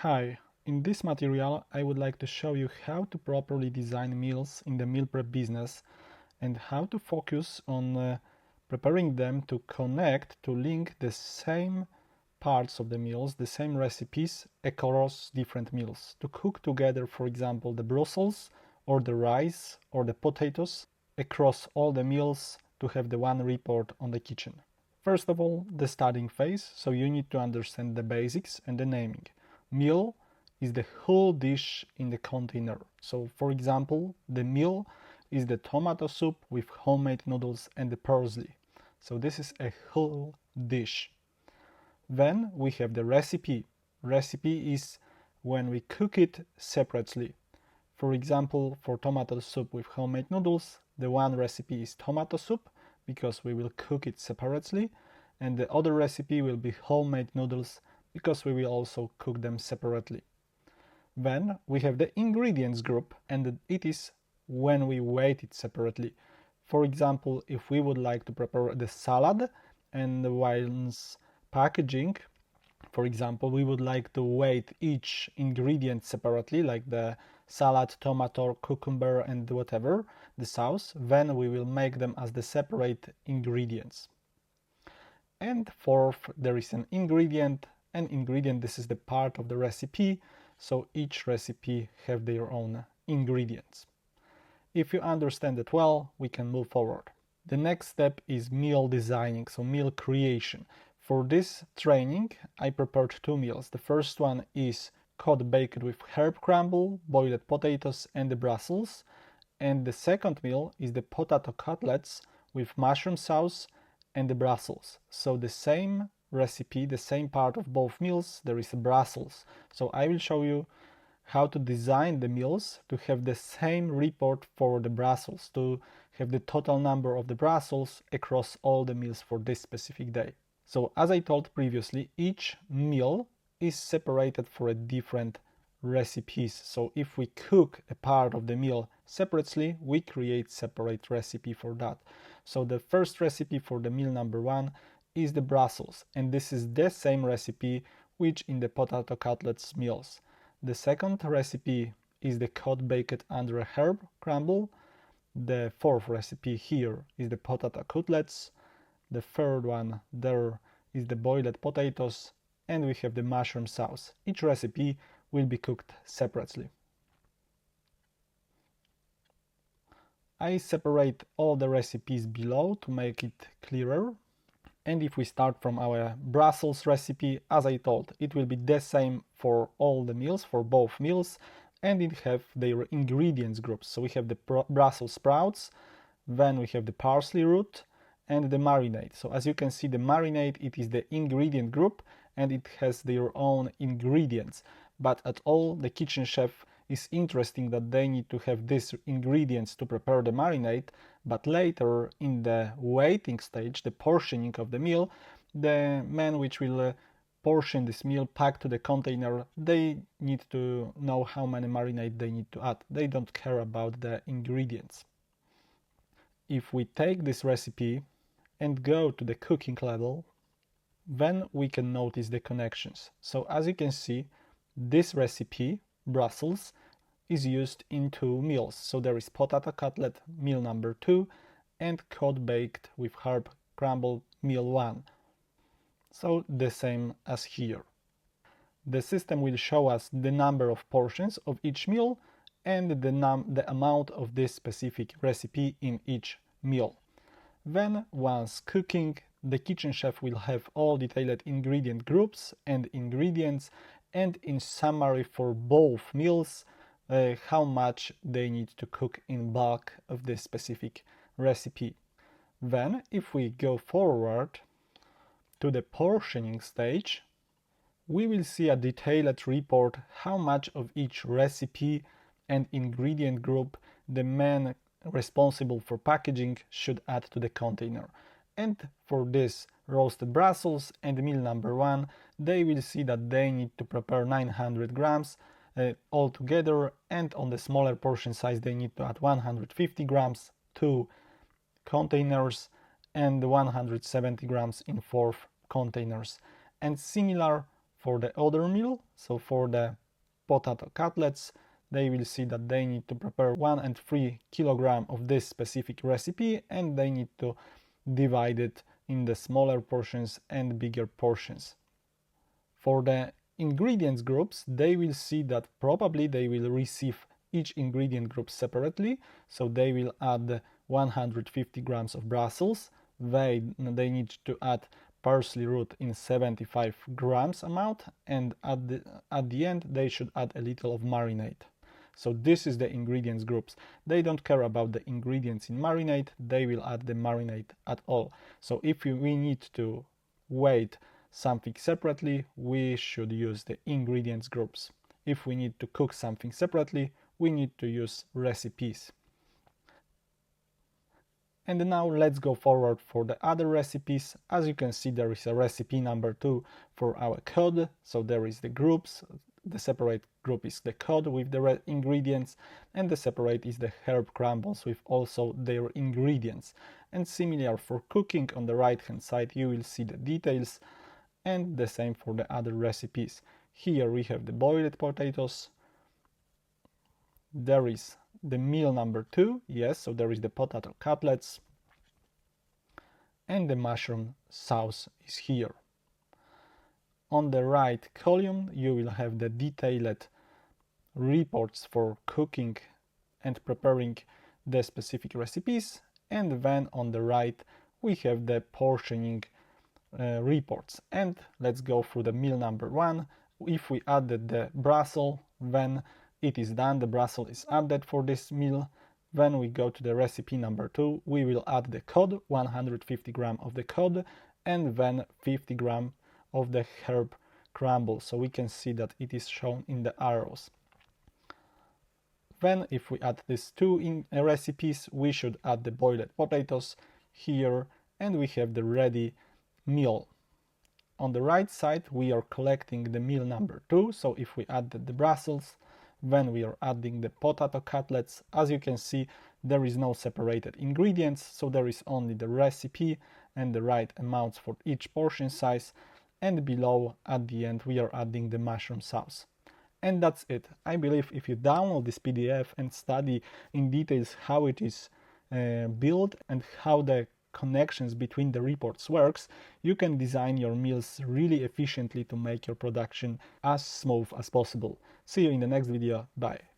Hi, in this material I would like to show you how to properly design meals in the meal prep business and how to focus on preparing them to connect, to link the same parts of the meals, the same recipes across different meals, to cook together, for example, the Brussels or the rice or the potatoes across all the meals to have the one report on the kitchen. First of all, the starting phase, so you need to understand the basics and the naming. Meal is the whole dish in the container. So, for example, the meal is the tomato soup with homemade noodles and the parsley. So this is a whole dish. Then we have the recipe. Recipe is when we cook it separately. For example, for tomato soup with homemade noodles, the one recipe is tomato soup because we will cook it separately, and the other recipe will be homemade noodles because we will also cook them separately. Then we have the ingredients group, and it is when we weigh it separately. For example, if we would like to prepare the salad, and whilst packaging, for example, we would like to weigh each ingredient separately, like the salad, tomato, cucumber, and whatever, the sauce, then we will make them as the separate ingredients. And fourth, there is an ingredient. An ingredient, this is the part of the recipe, so each recipe have their own ingredients. If you understand it well, we can move forward. The next step is meal designing, so meal creation. For this training, I prepared two meals. The first one is cod baked with herb crumble, boiled potatoes, and the Brussels. And the second meal is the potato cutlets with mushroom sauce and the Brussels. So the same recipe, the same part of both meals, there is a Brussels. So I will show you how to design the meals to have the same report for the Brussels, to have the total number of the Brussels across all the meals for this specific day. So as I told previously, each meal is separated for a different recipes. So if we cook a part of the meal separately, we create separate recipe for that. So the first recipe for the meal number one is the Brussels, and this is the same recipe which in the potato cutlets meals. The second recipe is the cod baked under a herb crumble. The fourth recipe here is the potato cutlets. The third one there is the boiled potatoes, and we have the mushroom sauce. Each recipe will be cooked separately. I separate all the recipes below to make it clearer. And if we start from our Brussels recipe, as I told, it will be the same for all the meals, for both meals, and it have their ingredients groups. So we have the Brussels sprouts, then we have the parsley root, and the marinade. So as you can see, the marinade, it is the ingredient group, and it has their own ingredients. But at all, the kitchen chef is interesting that they need to have these ingredients to prepare the marinade, but later in the waiting stage, the portioning of the meal, the men which will portion this meal, pack to the container, they need to know how many marinade they need to add. They don't care about the ingredients. If we take this recipe and go to the cooking level, then we can notice the connections. So as you can see, this recipe, Brussels, is used in two meals. So there is potato cutlet meal number 2 and cod baked with herb crumble meal 1. So the same as here. The system will show us the number of portions of each meal and the amount of this specific recipe in each meal. Then, once cooking, the kitchen chef will have all detailed ingredient groups and ingredients, and in summary for both meals, how much they need to cook in bulk of this specific recipe. Then, if we go forward to the portioning stage, we will see a detailed report how much of each recipe and ingredient group the man responsible for packaging should add to the container. And for this roasted Brussels and meal number 1, they will see that they need to prepare 900 grams all together, and on the smaller portion size they need to add 150 grams, 2 containers, and 170 grams in 4 containers. And similar For the other meal, so for the potato cutlets, they will see that they need to prepare 1 kilogram of this specific recipe, and they need to divide it in the smaller portions and bigger portions. For the ingredients groups, they will see that probably they will receive each ingredient group separately, so they will add 150 grams of Brussels. They need to add parsley root in 75 grams amount, and at the end they should add a little of marinade. So this is the ingredients groups. They don't care about the ingredients in marinade, they will add the marinade at all. So if we need to weigh something separately, we should use the ingredients groups. If we need to cook something separately, we need to use recipes. And now let's go forward for the other recipes. As you can see, there is a recipe number 2 for our cod. So there is the groups. The separate group is the cod with the ingredients, and the separate is the herb crumbles with also their ingredients. And similar for cooking, on the right hand side you will see the details, and the same for the other recipes. Here we have the boiled potatoes. There is the meal number 2, yes, so there is the potato cutlets, and the mushroom sauce is here. On the right column you will have the detailed reports for cooking and preparing the specific recipes, and then on the right we have the portioning reports. And let's go through the meal number 1. If we added the Brussels, then it is done, the Brussels is added for this meal. Then we go to the recipe number 2, we will add the cod, 150 gram of the cod, and then 50 gram of the herb crumble, so we can see that it is shown in the arrows. Then if we add these two recipes, we should add the boiled potatoes here, and we have the ready meal. On the right side we are collecting the meal number 2, so if we add the Brussels, then we are adding the potato cutlets. As you can see, there is no separated ingredients, so there is only the recipe and the right amounts for each portion size, and below at the end we are adding the mushroom sauce. And that's it. I believe if you download this PDF and study in details how it is built and how the connections between the reports works, you can design your meals really efficiently to make your production as smooth as possible. See you in the next video. Bye.